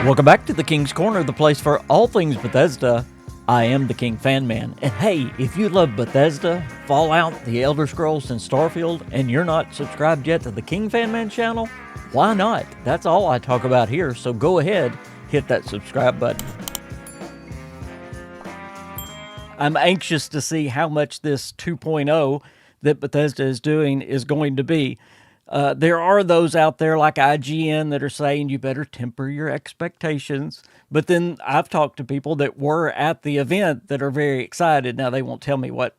Welcome back to the King's Corner, the place for all things Bethesda. I am the KingFanMan, and hey, if you love Bethesda, Fallout, The Elder Scrolls, and Starfield, and you're not subscribed yet to the KingFanMan channel, why not? That's all I talk about here, so go ahead, hit that subscribe button. I'm anxious to see how much this 2.0 that Bethesda is doing is going to be. There are those out there like IGN that are saying you better temper your expectations. But then I've talked to people that were at the event that are very excited. Now, they won't tell me what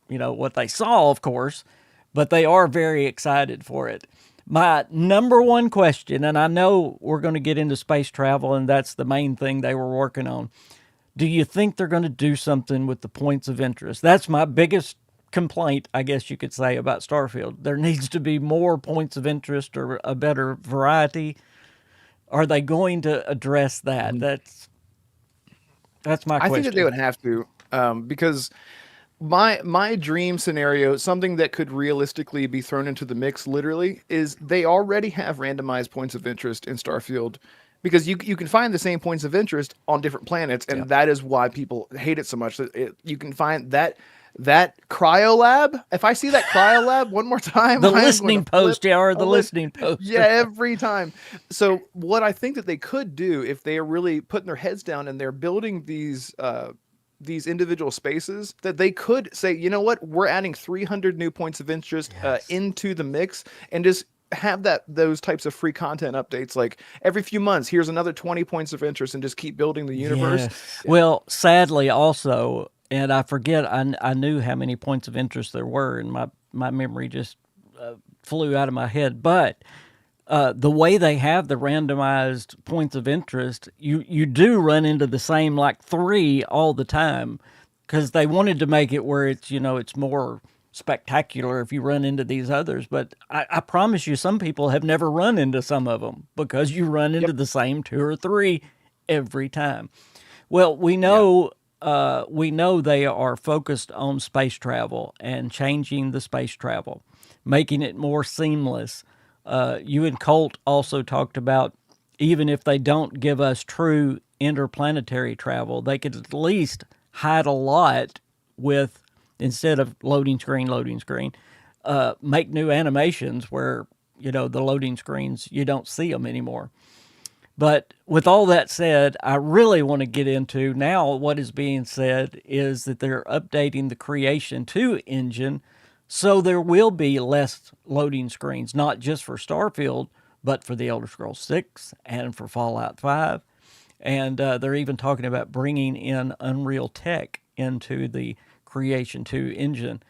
they saw, of course, but they are very excited for it. My number one question, and I know we're going to get into space travel, and that's the main thing they were working on. Do you think they're going to do something with the points of interest? That's my biggest complaint, I guess you could say, about Starfield. There needs to be more points of interest or a better variety. Are they going to address that? That's my question. I think that they would have to, because my dream scenario, something that could realistically be thrown into the mix, literally, is they already have randomized points of interest in Starfield. Because you can find the same points of interest on different planets, and that is why people hate it so much. You can find that cryo lab. If I see that cryo lab one more time, the listening post, or the listening post. Yeah, every time. So what I think that they could do, if they are really putting their heads down and they're building these individual spaces, that they could say, you know what, we're adding 300 new points of interest into the mix, and just have those types of free content updates, like every few months, here's another 20 points of interest, and just keep building the universe. Yes. Yeah. Well, sadly also, and I forget, I knew how many points of interest there were, and my memory just flew out of my head, but the way they have the randomized points of interest, you do run into the same like 3 all the time, because they wanted to make it where it's, it's more spectacular if you run into these others. But I promise you, some people have never run into some of them, because you run into the same 2 or 3 every time. Well, we know they are focused on space travel and changing the space travel, making it more seamless. You and Colt also talked about, even if they don't give us true interplanetary travel, they could at least hide a lot with, instead of loading screen, make new animations where, the loading screens, you don't see them anymore. But with all that said, I really want to get into now what is being said is that they're updating the Creation 2 engine, so there will be less loading screens, not just for Starfield, but for the Elder Scrolls 6 and for Fallout 5. And they're even talking about bringing in Unreal Tech into the Creation 2 engine.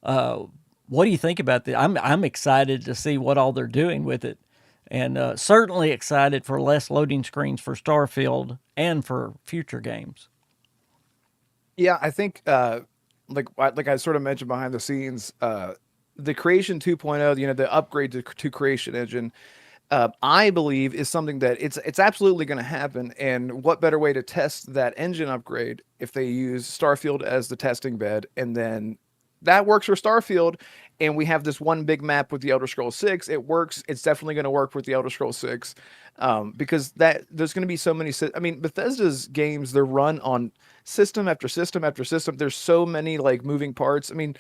What do you think about that? I'm excited to see what all they're doing with it, and certainly excited for less loading screens for Starfield and for future games. Yeah, I think like I sort of mentioned behind the scenes, the Creation 2.0, the upgrade to Creation engine, I believe is something that it's absolutely going to happen. And what better way to test that engine upgrade if they use Starfield as the testing bed, and then that works for Starfield, and we have this one big map with the Elder Scrolls 6. It works. It's definitely going to work with the Elder Scrolls 6, because there's going to be so many. I mean, Bethesda's games, they're run on system after system after system. There's so many like moving parts. I mean,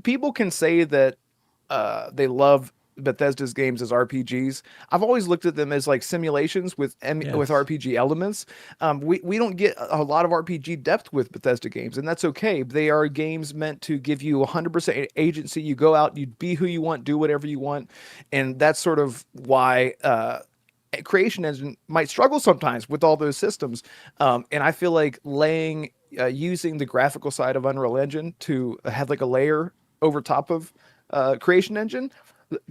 people can say that they love Bethesda's games as RPGs. I've always looked at them as like simulations with RPG elements. We don't get a lot of RPG depth with Bethesda games, and that's okay. They are games meant to give you 100% agency. You go out, you be who you want, do whatever you want, and that's sort of why Creation Engine might struggle sometimes with all those systems. And I feel like using the graphical side of Unreal Engine to have like a layer over top of Creation Engine,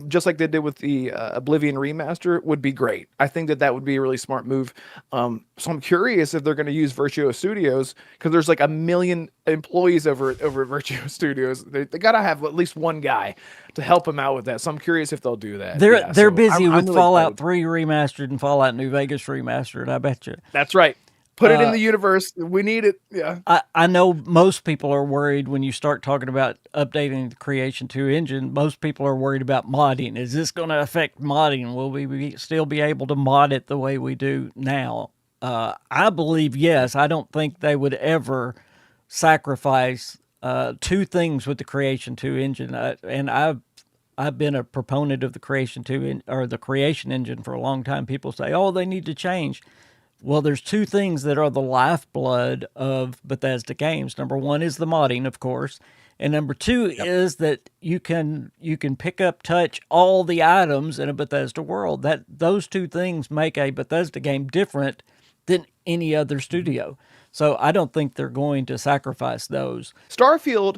just like they did with the Oblivion remaster, would be great. I think that would be a really smart move. So I'm curious if they're going to use Virtuo Studios, because there's like 1 million employees over at Virtuo Studios. They got to have at least one guy to help them out with that. So I'm curious if they'll do that. They're busy with really Fallout 3 remastered and Fallout New Vegas remastered, I bet you. That's right. Put it in the universe. We need it. Yeah. I know most people are worried when you start talking about updating the Creation 2 engine. Most people are worried about modding. Is this going to affect modding? Will still be able to mod it the way we do now? I believe yes. I don't think they would ever sacrifice two things with the Creation 2 engine. And I've been a proponent of the Creation 2 or the Creation engine for a long time. People say, "Oh, they need to change." Well, there's two things that are the lifeblood of Bethesda games. Number one is the modding, of course, and number two Yep. is that you can pick up, touch all the items in a Bethesda world. That those two things make a Bethesda game different than any other studio. So I don't think they're going to sacrifice those. Starfield,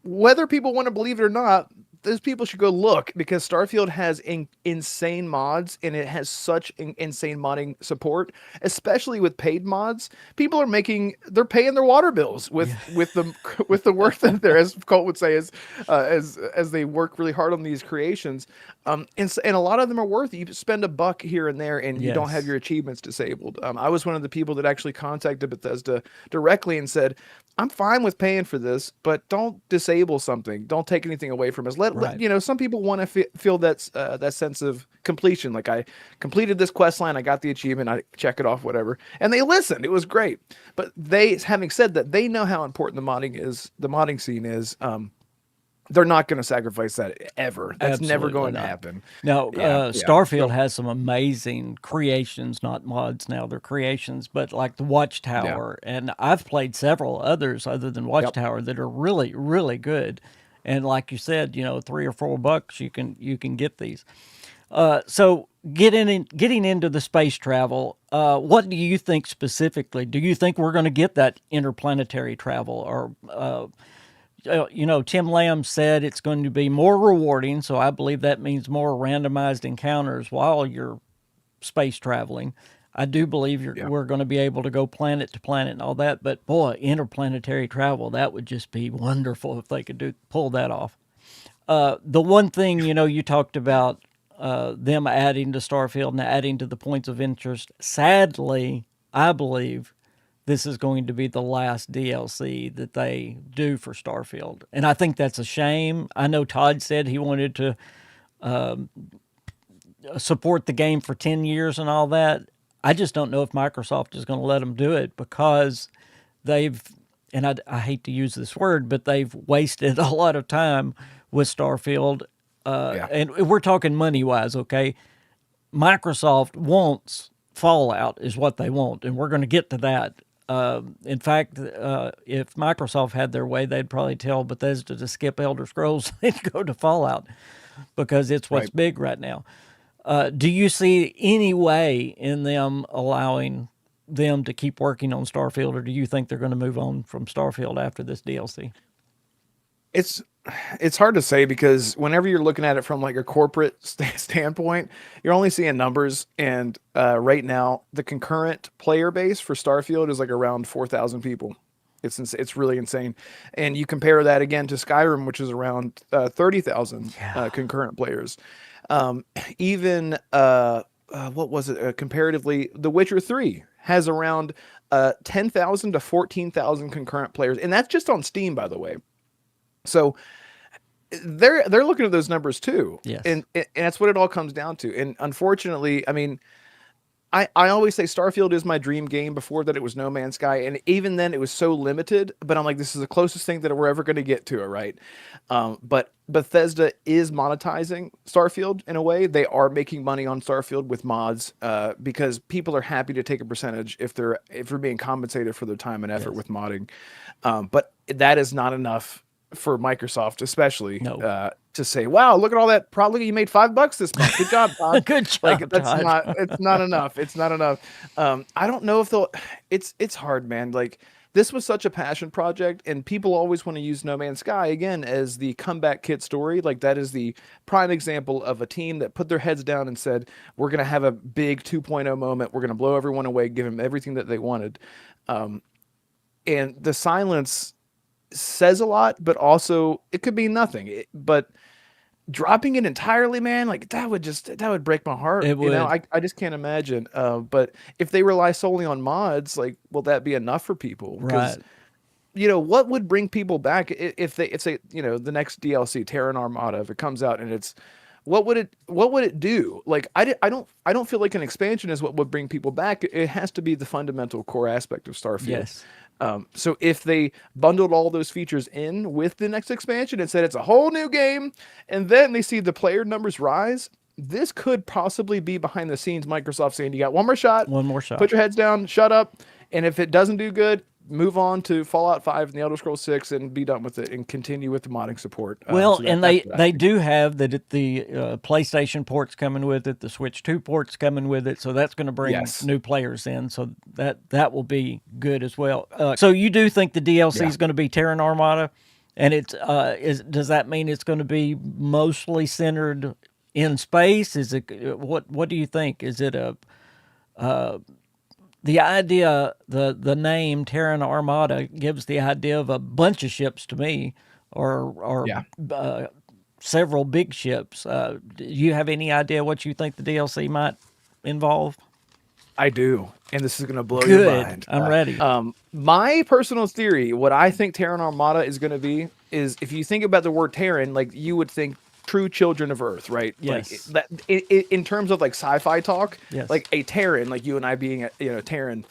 whether people want to believe it or not, those people should go look because Starfield has insane mods and it has such insane modding support, especially with paid mods. People are they're paying their water bills with the with the work that they're, as Colt would say, as they work really hard on these creations. And a lot of them are worth it. You spend $1 here and there, and you don't have Yes, your achievements disabled. I was one of the people that actually contacted Bethesda directly and said, I'm fine with paying for this, but don't disable something. Don't take anything away from us. right. Some people want to feel that sense of completion. Like I completed this quest line, I got the achievement, I check it off, whatever. And they listened. It was great. But having said that, they know how important the modding scene is. They're not going to sacrifice that ever. That's never Absolutely going to not. happen. Now, Yeah, yeah. Starfield So has some amazing creations, not mods now, they're creations, but like the yeah, Watchtower. And I've played several others other than yep. Watchtower that are really, really good. And like you said, $3 or $4, you can get these. So getting into the space travel, what do you think specifically? Do you think we're going to get that interplanetary travel, or Tim Lamb said it's going to be more rewarding, so I believe that means more randomized encounters while you're space traveling. I do believe Yeah. we're going to be able to go planet to planet and all that, but boy, interplanetary travel, that would just be wonderful if they could pull that off. The one thing, you talked about them adding to Starfield and adding to the points of interest. Sadly, I believe this is going to be the last DLC that they do for Starfield. And I think that's a shame. I know Todd said he wanted to support the game for 10 years and all that. I just don't know if Microsoft is going to let them do it because they've, and I hate to use this word, but they've wasted a lot of time with Starfield. Yeah. And we're talking money wise, okay? Microsoft wants Fallout, is what they want, and we're going to get to that. In fact, if Microsoft had their way, they'd probably tell Bethesda to skip Elder Scrolls and go to Fallout because it's what's Right. big right now. Do you see any way in them allowing them to keep working on Starfield, or do you think they're going to move on from Starfield after this DLC? It's it's hard to say because whenever you're looking at it from like a corporate standpoint, you're only seeing numbers. And right now, the concurrent player base for Starfield is like around 4,000 people. It's really insane. And you compare that again to Skyrim, which is around 30,000 Yeah. concurrent players. Um, even what was it? Comparatively, The Witcher 3 has around 10,000 to 14,000 concurrent players, and that's just on Steam, by the way. So they're looking at those numbers too, Yes. and that's what it all comes down to. And unfortunately, I mean, I always say Starfield is my dream game. Before that, it was No Man's Sky, and even then, it was so limited. But I'm like, this is the closest thing that we're ever going to get to it, right? But Bethesda is monetizing Starfield in a way. They are making money on Starfield with mods because people are happy to take a percentage if they're being compensated for their time and effort Yes. with modding. But that is not enough for Microsoft, especially No. to say, "Wow, look at all that! Probably you made $5 this month. Good job, Todd." Good Like job, that's Todd. not. It's not enough. It's not enough. I don't know if they'll. It's hard, man. Like this was such a passion project, and people always want to use No Man's Sky again as the comeback kid story. Like that is the prime example of a team that put their heads down and said, "We're gonna have a big 2.0 moment. We're gonna blow everyone away, give them everything that they wanted." And the silence says a lot, but also it could be nothing. But dropping it entirely, man, like that would break my heart. It would. I just can't imagine. But if they rely solely on mods, like, will that be enough for people? Because Right. what would bring people back if they, it's a, the next DLC, Terran Armada, if it comes out and it's, what would it do? Like, I don't feel like an expansion is what would bring people back. It has to be the fundamental core aspect of Starfield. Yes. So if they bundled all those features in with the next expansion and said it's a whole new game, and then they see the player numbers rise, this could possibly be behind the scenes Microsoft saying, you got one more shot, One more shot. put your heads down, shut up, and if it doesn't do good, move on to Fallout 5 and the Elder Scrolls 6 and be done with it and continue with the modding support. Well, So and that's what I they think. do have the PlayStation ports coming with it, the Switch 2 ports coming with it, so that's going to bring Yes. new players in. So that will be good as well. So you do think the DLC is going to be Terran Armada, and does that mean it's going to be mostly centered in space? Is it what do you think? Is it the idea, the name Terran Armada gives the idea of a bunch of ships to me, or Yeah. several big ships. Do you have any idea what you think the DLC might involve? I do, and this is going to blow your Good. mind. I'm ready. My personal theory, what I think Terran Armada is going to be, is if you think about the word Terran, like, you would think true children of Earth, right? Yes. Like that in terms of like sci-fi talk, Yes. like a Terran, like you and I being a Terran.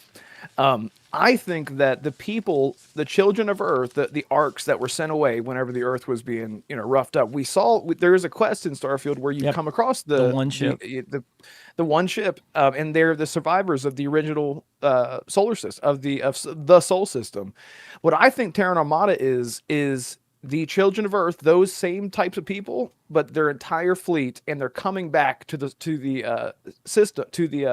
I think that the people, the children of Earth, the arcs that were sent away whenever the Earth was being, roughed up. We saw there is a quest in Starfield where you Yep. come across The one ship. the one ship, and they're the survivors of the original solar system of the Sol system. What I think Terran Armada is the children of Earth, those same types of people, but their entire fleet, and they're coming back to the system, to the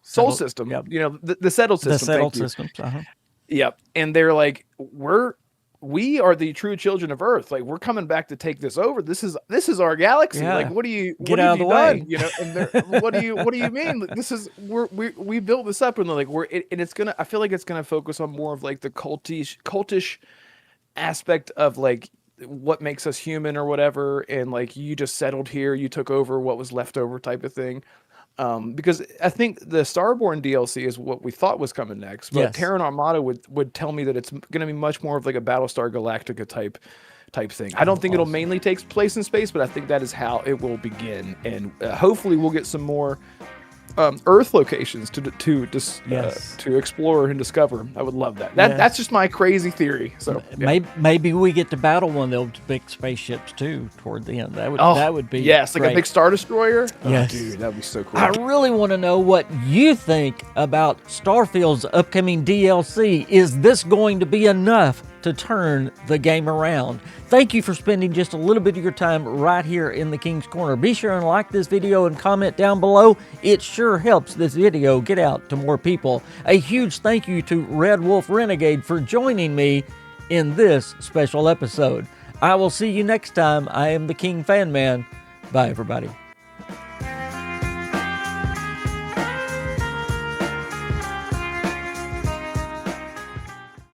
Sol Settled- system, yep. The settled system. The settled thank you. systems. Yep. And they're like, we are the true children of Earth. Like, we're coming back to take this over. This is our galaxy. Yeah. Like, what Get have out of you the way. done? And they're, what do you mean? Like, this is, we built this up, and they're like, and it's gonna, I feel like it's gonna focus on more of like the cultish aspect of like what makes us human or whatever, and like, you just settled here, you took over what was left over type of thing. Because I think the Starborn DLC is what we thought was coming next, but Yes. Terran Armada would tell me that it's going to be much more of like a Battlestar Galactica type thing. I don't think it'll mainly take place in space, but I think that is how it will begin, and hopefully we'll get some more Earth locations to explore and discover. I would love that. Yes. That's just my crazy theory. So yeah. Maybe we get to battle one of those big spaceships too toward the end. That would be yes, like great. a big Star Destroyer. Yes. Oh, dude, that'd be so cool. I really want to know what you think about Starfield's upcoming DLC. Is this going to be enough to turn the game around? Thank you for spending just a little bit of your time right here in the King's Corner. Be sure and like this video and comment down below. It sure helps this video get out to more people. A huge thank you to Red Wolf Renegade for joining me in this special episode. I will see you next time. I am the KingFanMan. Bye, everybody.